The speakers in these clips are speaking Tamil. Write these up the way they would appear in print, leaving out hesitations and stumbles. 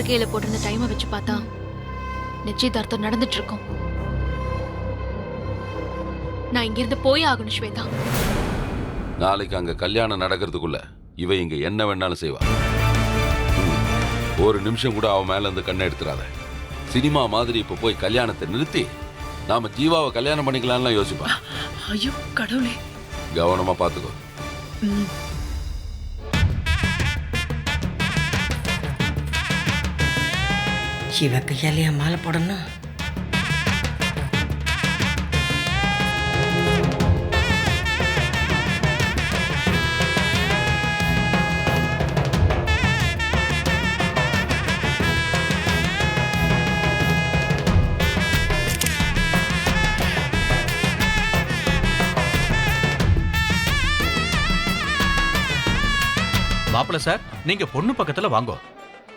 பத்திரிகையில போட்டிருந்த டைமை வச்சு பார்த்தா நிச்சயதார்த்தம் நடந்துட்டு இருக்கும். நான் இங்கிருந்து போய் ஆகணும் ஸ்வேதா. நாளைக்கு அங்க கல்யாணம் நடக்கிறதுக்குள்ள இவ இங்க என்ன வேணாலும் செய்வா. ஒரு நிமிஷம் கூட அவன் மேல இருந்து கண்ணை எடுத்துறாத. சினிமா மாதிரி இப்ப போய் கல்யாணத்தை நிறுத்தி நாம ஜீவாவை கல்யாணம் பண்ணிக்கலாம்னு யோசிப்பான். ஐயோ கடவுளே, கவனமா பாத்துக்கோ. இவ கையாலேயே மாலை போடணும். மாப்பிள்ள சார், நீங்க பொண்ணு பக்கத்துல வாங்கோ.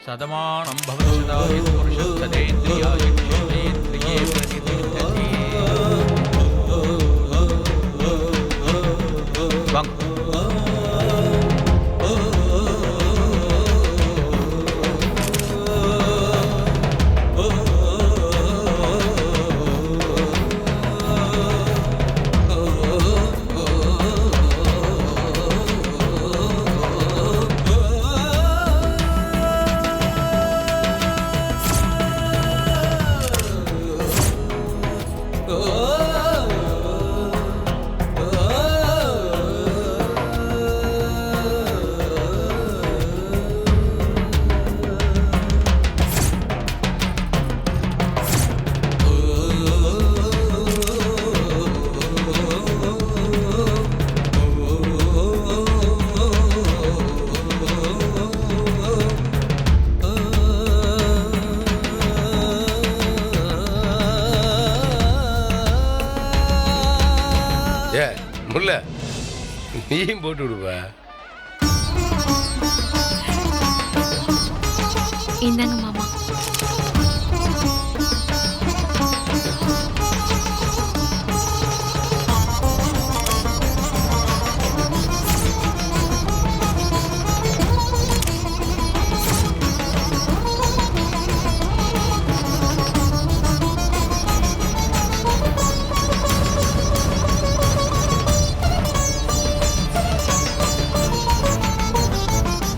சதமானம் பவதி புருஷத்ததேந்திரியாய இந்திரியே பிரதிதிஷ்டதி. வாங்க. முல்ல நீயும் போட்டு விடுவா. இந்தாங்க மாமா.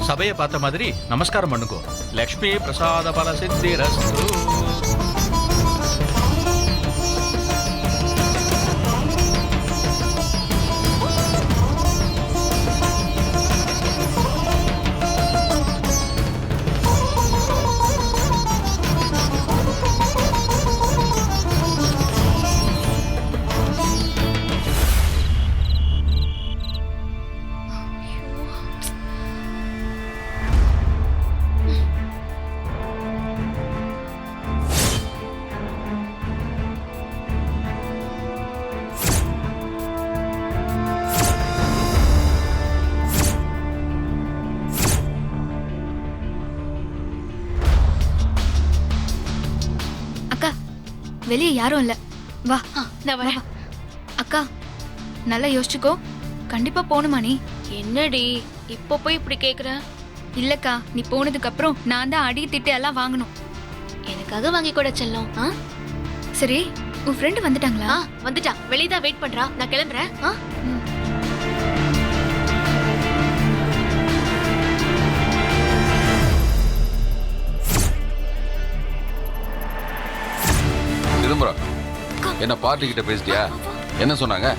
சபையை பார்த்த மாதிரி நமஸ்காரம் பண்ணுங்க. லக்ஷ்மி பிரசாத பல சித்திரஸ்து. வெளியே யாரும் இல்ல, வா. நான் வரேன். அக்கா நல்லா யோசிச்சுக்கோ. கண்டிப்பா போணுமா நீ? என்னடி இப்போ போய் இப்படி கேக்குற? இல்லக்கா, நீ போனதுக்கு அப்புறம் நான் தான் அடி திட்டு எல்லாம் வாங்கணும். எனக்காக வாங்கி கூட செல்லும். சரி, உன் ஃப்ரெண்டு வந்துட்டாங்களா? வந்துட்டா, வெளியே தான் வெயிட் பண்றா. நான் கிளம்புறேன். சிதம்பரம், என்ன பார்ட்டி கிட்ட பேசிட்டியா? என்ன சொன்னாங்க?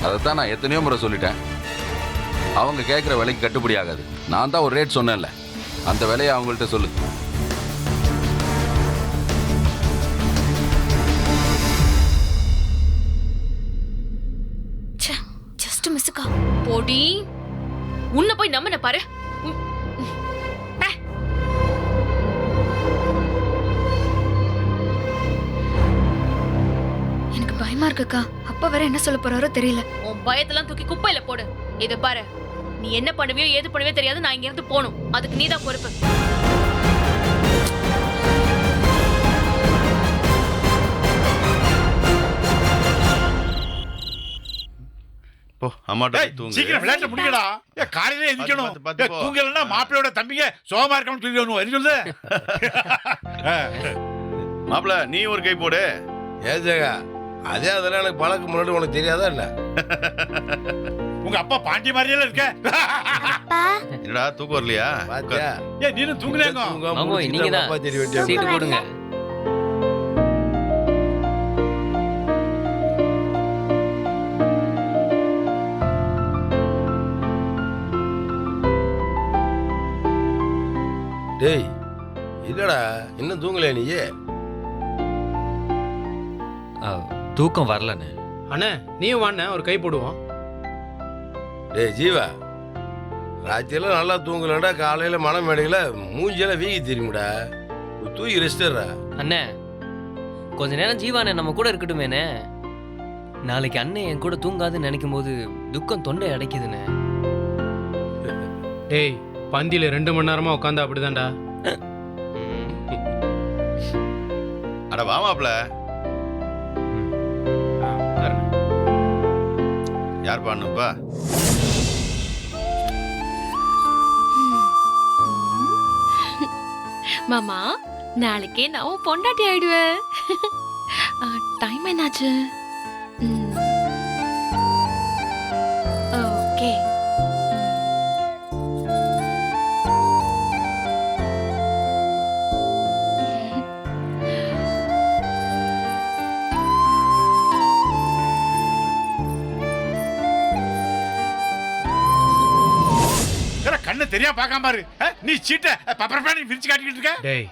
அதைத்தான் நான் எத்தனையோ முறை சொல்லிட்டேன். அவங்க கேட்குற விலைக்கு கட்டுப்படி ஆகாது. நான் தான் ஒரு ரேட் சொன்னேன்ல, அந்த விலையை அவங்கள்ட்ட சொல்லு. ஜஸ்ட் மிஸ்ஸுக்கா. போடி, உன்னை போய் நம்பின பாரு. எனக்கு பயமா இருக்குக்கா. அப்பா வேற என்ன சொல்ல போறாரோ தெரியல. உன் பயத்தெல்லாம் தூக்கி குப்பையில போடு. இத பாரு, நீ என்ன பண்ணுவியோ ஏது பண்ணுவியோ தெரியாது. நான் இங்க இருந்து போகணும். அதுக்கு நீதான் பொறுப்பு. போ அம்மாட்ட ஏய், போய் தூங்கு. சீக்கிரம் விளையாட்டு முடிக்கடா. காலையில எந்திக்கணும். பார்த்து போ. தூங்கலன்னா மாப்பிள்ளையோட தம்பிங்க சோகமா இருக்கணும் தூங்கணும். என்ன சொல்லுது? மாப்பிள நீ ஒரு கை போடு. ஏஜகா அதே அதெல்லாம் எனக்கு பழக்கம் முன்னாடி உனக்கு தெரியாதா என்ன? உங்க அப்பா பாண்டி மாதிரியே இருக்க. என்னடா தூக்கம் வரலையா? பாத்தியா? ஏன் நீனும் தூங்குறேங்க? தூங்காம மாமோ, முடிச்சிட்டு நீங்க தான் அப்பா தெரிய வேண்டிய சீட்டு போடுங்க. டேய் இல்லடா இன்னும் தூங்கலையா நீ? தூக்கம் வரலண்ணே. அண்ணே நீயும் வாண்ணே ஒரு கை போடுவோம். டேய் ஜீவா ராத்திரிலாம் நல்லா தூங்கலடா, காலையில மன மேடையில மூஞ்சியெல்லாம் வீங்கி தெரியுமுடா. தூக்கி ரெஸ்டர்ரா. அண்ணே கொஞ்ச நேரம் ஜீவானே நம்ம கூட இருக்கட்டுமேண்ணே. நாளைக்கு அண்ணன் என் கூட தூங்காதுன்னு நினைக்கும் போது துக்கம் தொண்டை அடைக்குதுண்ணே. டேய் பந்தியில 2 மணி நேரமா உட்காந்தா அப்படிதான்டா. அட வா மாப்பிள. யார் பாடணுப்பா? மாமா நாளைக்கே நான் உன் பொண்டாட்டி ஆயிடுவேன். டைம் என்னாச்சு? ஓகே. கண்ணு தெரியா பார்க்காம பாரு. நீ சீட்டை பப்பரப்பா நீ விரிச்சு காட்டிக்கிட்டு இருக்க. டேய்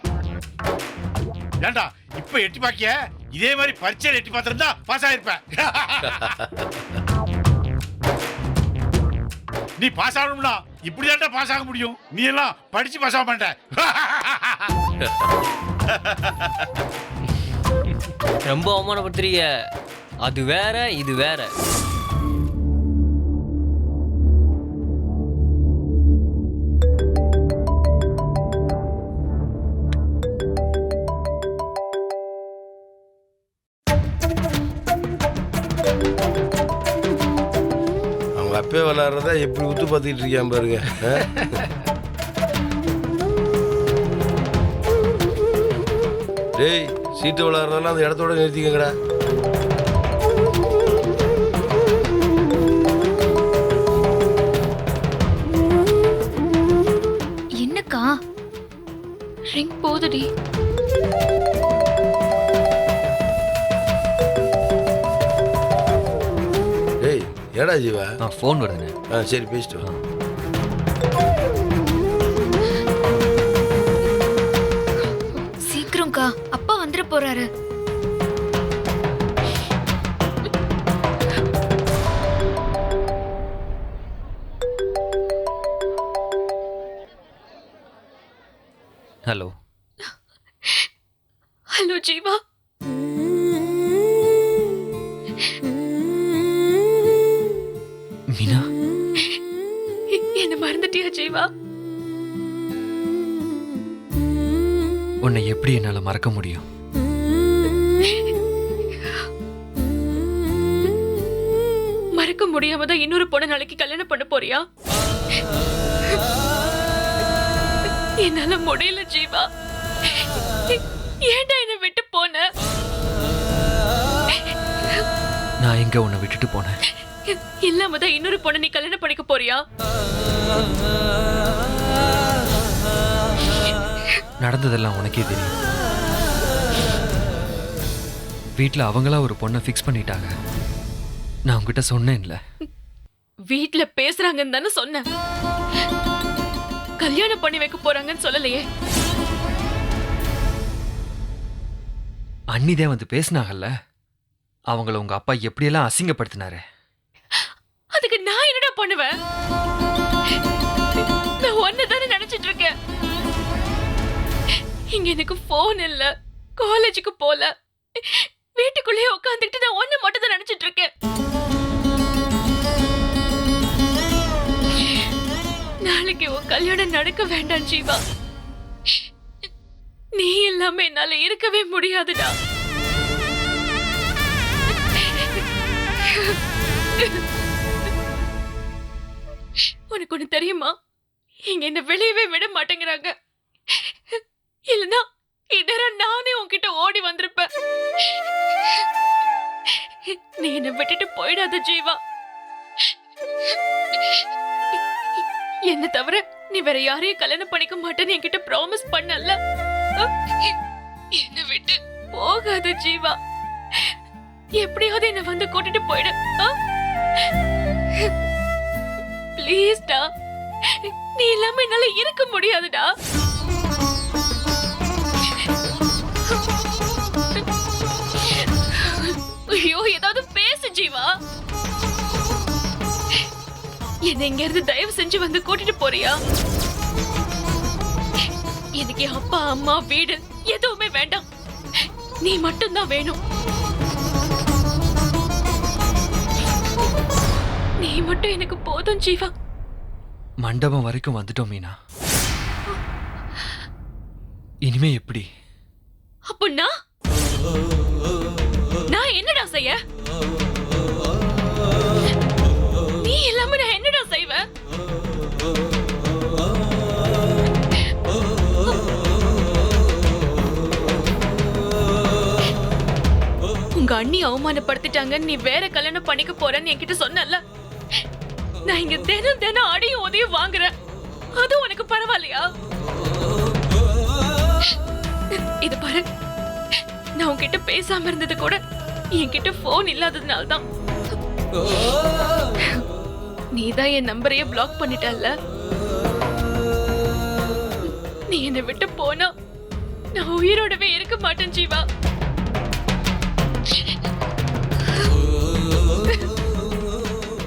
ஏண்டா இப்ப எட்டி பாக்கிய இதே மாதிரி பரீட்சையில எட்டி பார்த்திருந்தா பாஸ் ஆயிருப்ப. நீ பாஸ் ஆகணும்னா இப்படிதான்டா பாஸ் ஆக முடியும். நீ எல்லாம் படிச்சு பாஸ் ஆக மாட்ட. ரொம்ப அவமானப்படுத்துறீங்க. அது வேற இது வேற. அவங்க அப்பே விளாட்றதா எப்படி உத்து பார்த்துக்கிட்டு இருக்கியான் பாருங்க. டேய் சீட்டு விளாட்றதெல்லாம் அந்த இடத்தோட நிறுத்திக்கங்கடா. என்னக்கா ரிங் போதுடி. டேய் ஏடா ஜீவா? ஃபோன் வருதுண்ணே. சரி பேசிட்டு வா. சீக்கிரம்க்கா அப்பா வந்துட போறாரு. Hello hello Jeeva. மீனா என்ன மறந்துட்டியா ஜீவா? உன்னை எப்படி என்னால மறக்க முடியும்? மறக்க முடியாம தான் இன்னொரு பொண்ணை நாளைக்கு கல்யாணம் பண்ண போறியா? என்னால முடியல ஜீவா. ஏன்டா என்னை விட்டு போன? நான் எங்க உன்னை விட்டுட்டு போனேன்? இல்லாம தான் இன்னொரு பொண்ணை நீ கல்யாணம் பண்ணிக்க போறியா? நடந்ததெல்லாம் உனக்கே தெரியும். வீட்ல அவங்களா ஒரு பொண்ணை ஃபிக்ஸ் பண்ணிட்டாங்க. நான் உங்ககிட்ட சொன்னேன்ல. வீட்ல பேசுறாங்கன்னு தானே சொன்னேன். கல்யாணம் பண்ணி வைக்க போறாங்கன்னு சொல்லலையே. அன்னிதான் வந்து பேசினாங்கல்ல. அவங்கள உங்க அப்பா எப்படியெல்லாம் அசிங்கப்படுத்தினாரு. அதுக்கு நான் என்னடா பண்ணுவேன்? நான் ஒன்னதானே நினைச்சிட்டு இருக்கேன். இங்க எனக்கு போன் இல்ல, காலேஜுக்கு போல, வீட்டுக்குள்ளேயே உட்காந்துக்கிட்டு நான் ஒண்ணு மட்டும் தான் நினைச்சிட்டு இருக்கேன். நாளைக்கு உன் கல்யாணம் நடக்க வேண்டாம் ஜீவா. நீ இல்லாம என்னால இருக்கவே முடியாதுடா. உனக்கு ஒண்ணு தெரியுமா, இங்க என்ன வெளியவே விட மாட்டேங்கிறாங்க. இல்லனா இதெல்லாம் நானே உன்கிட்ட ஓடி வந்திருப்பேன். நீ என்ன விட்டுட்டு போயிடாத ஜீவா. என்ன தவிர நீ வேற யாரையும் கல்யாணம் பண்ணிக்க மாட்டேன்னு என்கிட்ட ப்ராமிஸ் பண்ணல. என்ன விட்டு போகாத ஜீவா. எப்படியாவது என்ன வந்து கூட்டிட்டு போயிடு. ப்ளீஸ்டா, நீ இல்லாம என்னால இருக்க முடியாதுடா. ஐயோ, ஏதாவது பேசு ஜீவா. என்ன இங்க இருந்து தயவு செஞ்சு வந்து கூட்டிட்டு போறியா? எனக்கு அப்பா அம்மா வீடு எதுவுமே வேண்டாம், நீ மட்டும்தான் வேணும். நீ மட்டும் எனக்கு போதும் ஜீவா. மண்டபம் வரைக்கும் வந்துட்டோம் மீனா. இனிமே எப்படி? அப்போ நான் என்னடா செய்ய? நீ இல்லாம நான் என்னடா செய்வேன்? உங்க அண்ணி அவமானப்படுத்திட்டாங்கன்னு நீ வேற கல்யாணம் பண்ணிக்க போறேன்னு என்கிட்ட சொன்னல. நான் இங்க தினம் தினம் அடியும் உதவியும் வாங்குறேன், அது உனக்கு பரவாயில்லையா? இது பாரு, நான் உன்கிட்ட பேசாம இருந்தது கூட என்கிட்ட போன் இல்லாததுனால தான். நீதான் என் நம்பரையே பிளாக் பண்ணிட்டல்ல. நீ என்னை விட்டு போனா நான் உயிரோடவே இருக்க மாட்டேன் ஜீவா.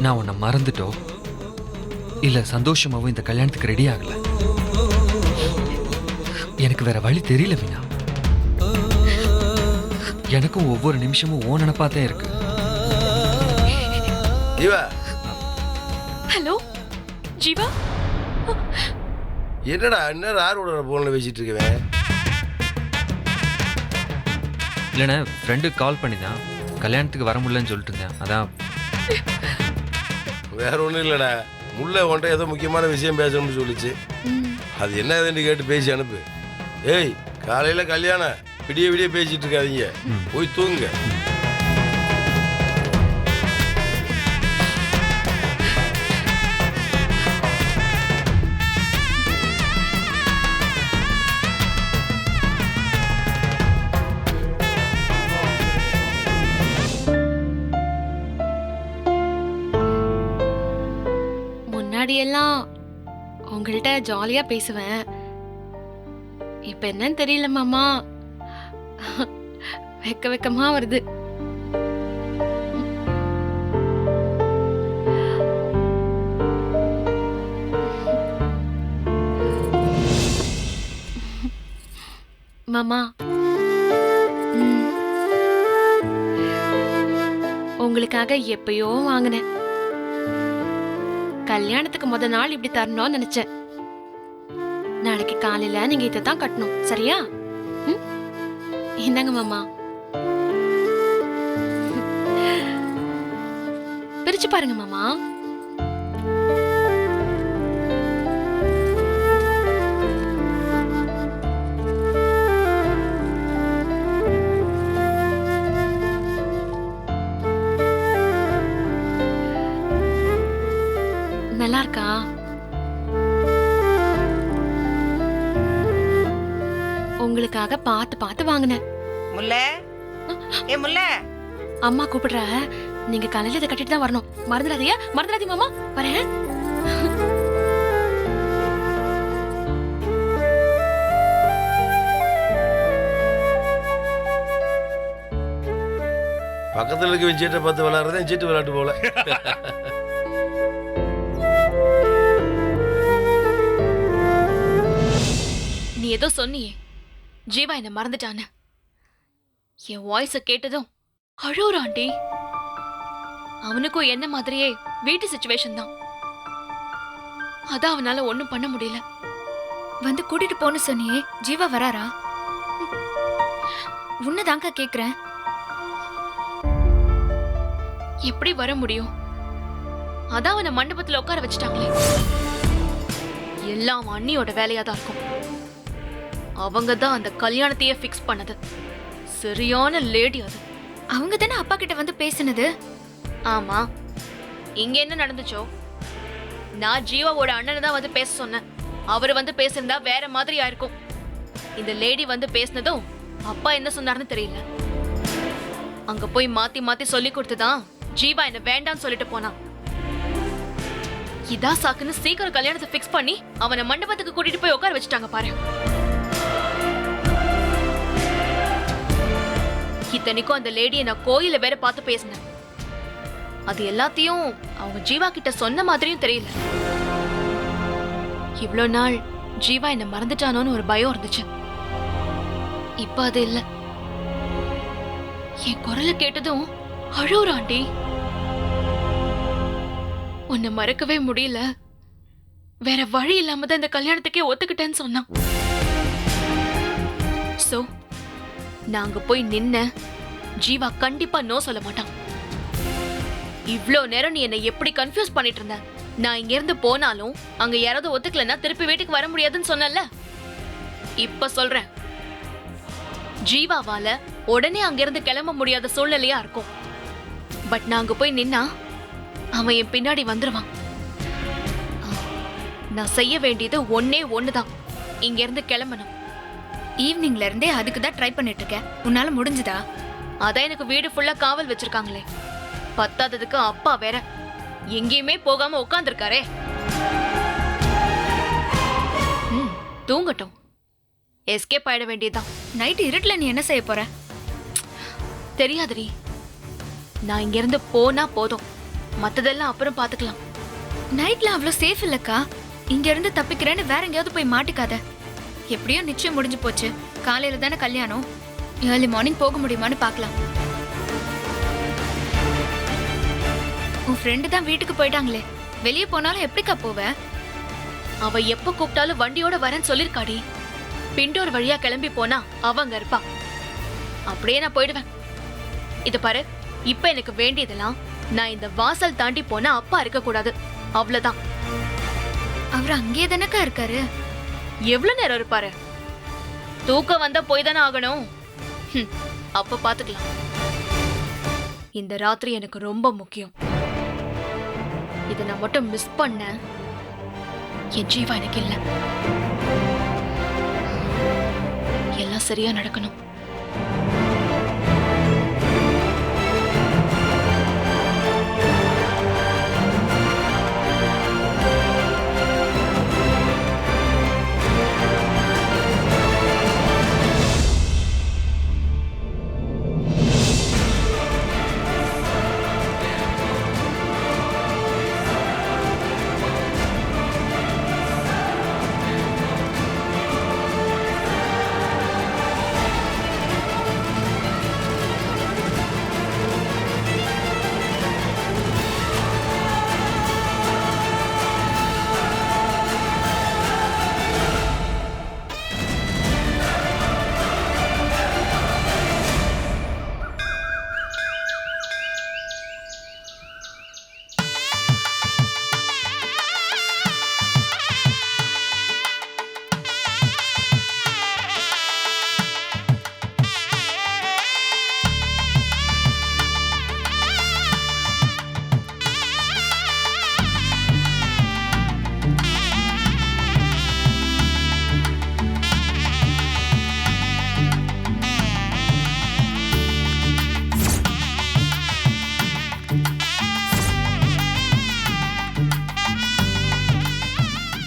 நான் உன்னை மறந்துட்டோ இல்ல சந்தோஷமாவும் இந்த கல்யாணத்துக்கு ரெடி ஆகல. எனக்கு வேற வழி தெரியல மீனா. எனக்கும் ஒவ்வொரு நிமிஷமும் ஓ நினைப்பாதான் இருக்கு. ஜீவா, ஹலோ ஜீவா. என்னடா இன்னும் யாரோட போன்ல பேசிட்டு இருக்கவேன்? இல்லைண்ணே, ஃப்ரெண்டு கால் பண்ணிதான் கல்யாணத்துக்கு வர முடியலன்னு சொல்லிட்டு இருந்தேன், அதான். வேற ஒன்றும் இல்லைடா, முல்லை உன்ட்ட ஏதோ முக்கியமான விஷயம் பேசணும்னு சொல்லிச்சு. அது என்ன ஏதுன்னு கேட்டு பேசி அனுப்பு. ஏய், காலையில் கல்யாணம், விடிய விடிய பேசிட்டு இருக்காதீங்க, போய் தூங்குங்க. முன்னாடியெல்லாம் உங்கள்கிட்ட ஜாலியா பேசுவேன், இப்ப என்னன்னு தெரியல மாமா, வெக்க வெக்கமா வருது. மாமா, உங்களுக்காக எப்பயோ வாங்கினேன். கல்யாணத்துக்கு முத நாள் இப்படி தரணும்னு நினைச்சேன். நாளைக்கு காலையில நீங்க இதைத்தான் கட்டணும், சரியா? இந்தாங்க மாமா, பிரிச்சு பாருங்க மாமா. நல்லா இருக்கா? உங்களுக்காக பார்த்து பார்த்து வாங்கினேன். முல்லை, ஏ முல்லை, அம்மா கூப்பிடுற, நீங்க காலையில இதை கட்டிட்டு தான் வரணும், மறந்துடாதீங்க. மறந்துடாதீங்க மாமா, வரேன். பக்கத்தில் இருக்க சீட்டை பார்த்து விளையாடுறதே சீட்டு விளையாட்டு போல. நீ ஏதோ சொன்னியே, ஜீவா என்ன மறந்துட்டான்னு. என் வாய்ஸ கேட்டதும் அழுறாண்டி. அவனுக்கும் என்ன மாதிரியே வீட்டு சிச்சுவேஷன் தான், அதான் அவனால ஒண்ணும் பண்ண முடியல. வந்து கூட்டிட்டு போன்னு சொன்னியே, ஜீவா வராரா? உன்னதாங்க கேக்குறேன். எப்படி வர முடியும்? அதான் அவனை மண்டபத்துல உட்கார வச்சுட்டாங்களே. எல்லாம் அண்ணியோட வேலையா தான் இருக்கும். அவங்க தான் அந்த கல்யாணத்தையே ஃபிக்ஸ் பண்ணது. சரியான லேடி அது. அவங்க தானே அப்பா கிட்ட வந்து பேசினது. ஆமா, இங்க என்ன நடந்துச்சோ? நான் ஜீவாவோட அண்ணனை தான் வந்து பேச சொன்னேன். அவர் வந்து பேசியிருந்தா வேற மாதிரியா இருக்கும். இந்த லேடி வந்து பேசினதும் அப்பா என்ன சொன்னார்னு தெரியல. அங்க போய் மாத்தி மாத்தி சொல்லி கொடுத்துதான் ஜீவா என்ன வேண்டாம்னு சொல்லிட்டு போனான். இதா சாக்குன்னு சீக்கிரம் கல்யாணத்தை ஃபிக்ஸ் பண்ணி அவனை மண்டபத்துக்கு கூட்டிட்டு போய் உட்கார வச்சுட்டாங்க பாரு. இத்தனைக்கும் அந்த லேடியை நான் கோயில வேற பார்த்து பேசினேன். அது எல்லாத்தையும் அவங்க ஜீவா கிட்ட சொன்ன மாதிரியும் தெரியல. இவ்ளோ நாள் ஜீவா என்ன மறந்துட்டானோன்னு ஒரு பயம் இருந்துச்சு. இப்ப அது இல்ல. என் குரலை கேட்டதும் அழுறாண்டி. உன்னை மறக்கவே முடியல, வேற வழி இல்லாம தான் இந்த கல்யாணத்துக்கே ஒத்துக்கிட்டேன்னு சொன்னான். சோ நாங்க போய் நின்ன ஜீவா கண்டிப்பா நோ சொல்ல மாட்டான். இவ்ளோ நேரம் நீ என்னை எப்படி கன்ஃபியூஸ் பண்ணிட்டு இருந்த. நான் இங்க இருந்து போனாலும் அங்க யாராவது ஒத்துக்கலன்னா திருப்பி வீட்டுக்கு வர முடியாதுன்னு சொன்னல. இப்ப சொல்றேன், ஜீவாவால உடனே அங்க இருந்து கிளம்ப முடியாத சூழ்நிலையா இருக்கும். பட் நாங்க போய் நின்னா அவன் என் பின்னாடி வந்துருவான். நான் செய்ய வேண்டியது ஒன்னே ஒண்ணுதான், இங்க இருந்து கிளம்பணும். ஈவினிங்ல இருந்தே அதுக்கு தான் ட்ரை பண்ணிட்டு இருக்கேன். உன்னால முடிஞ்சுதா? அதான் எனக்கு வீடு ஃபுல்லா காவல் வச்சிருக்காங்களே. பத்தாததுக்கு அப்பா வேற எங்கேயுமே போகாம உட்கார்ந்துருக்காரே. தூங்கட்டும், எஸ்கேப் ஆயிட வேண்டியதுதான். நைட் இருட்டுல நீ என்ன செய்ய போற? தெரியாதுடி. நான் இங்க இருந்து போனா போதும், மத்ததெல்லாம் அப்புறம் பாத்துக்கலாம். நைட்ல அவ்வளவு சேஃப் இல்லக்கா. இங்க இருந்து தப்பிக்கிறேன்னு வேற எங்கேயாவது போய் மாட்டிக்காத. எப்படியோ நிச்சயம் முடிஞ்சு போச்சு. காலையில தானே கல்யாணம். ஏர்லி மார்னிங் போக முடியுமான்னு பார்க்கலாம். உன் ஃப்ரெண்டு தான் வீட்டுக்கு போயிட்டாங்களே, வெளியே போனாலும் எப்படிக்கா போவ? அவ எப்ப கூப்பிட்டாலும் வண்டியோட வரேன்னு சொல்லிருக்காடி. பிண்டோர் வழியா கிளம்பி போனா அவங்க இருப்பா. அப்படியே நான் போயிடுவேன். இத பாரு, இப்ப எனக்கு வேண்டியதெல்லாம் நான் இந்த வாசல் தாண்டி போனா அப்பா இருக்க கூடாது, அவ்வளவுதான். அவர் அங்கேயே தானக்கா இருக்காரு. எவ்வளவு நேரம் இருப்பாரு? தூக்கம் வந்தா போய் தானே ஆகணும். அப்ப பாத்துக்கலாம். இந்த ராத்திரி எனக்கு ரொம்ப முக்கியம். இதை நான் மட்டும் மிஸ் பண்ண என் ஜீவா எனக்கு இல்ல. எல்லாம் சரியா நடக்கணும்.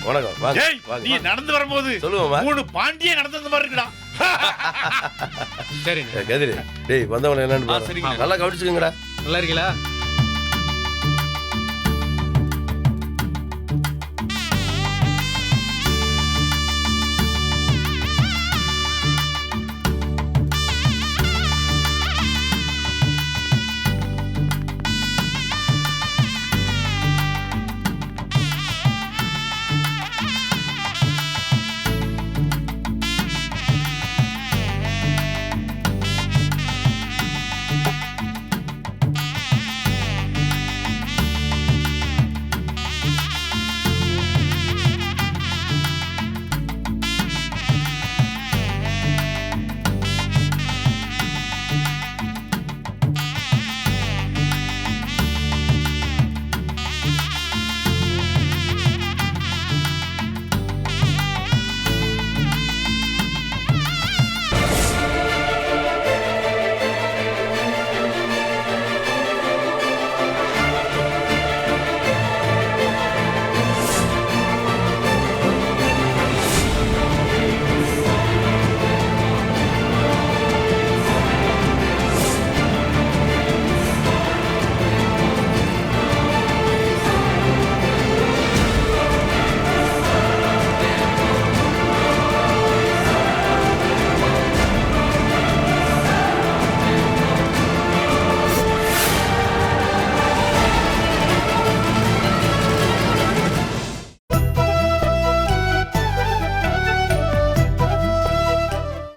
வணக்கம். வாங்க, ஏய், வாங்க, நீ வாங்க. நடந்து வரும்போது சொல்லுவோமா? 3 பாண்டியே நடந்தது மாதிரி இருக்குடா. சரிண்ணே. கதிரி, டேய் வந்தவன என்னன்னு பாரு. சரிங்க. நல்லா கவனிச்சுக்கங்கடா. நல்லா இருக்கீங்களா?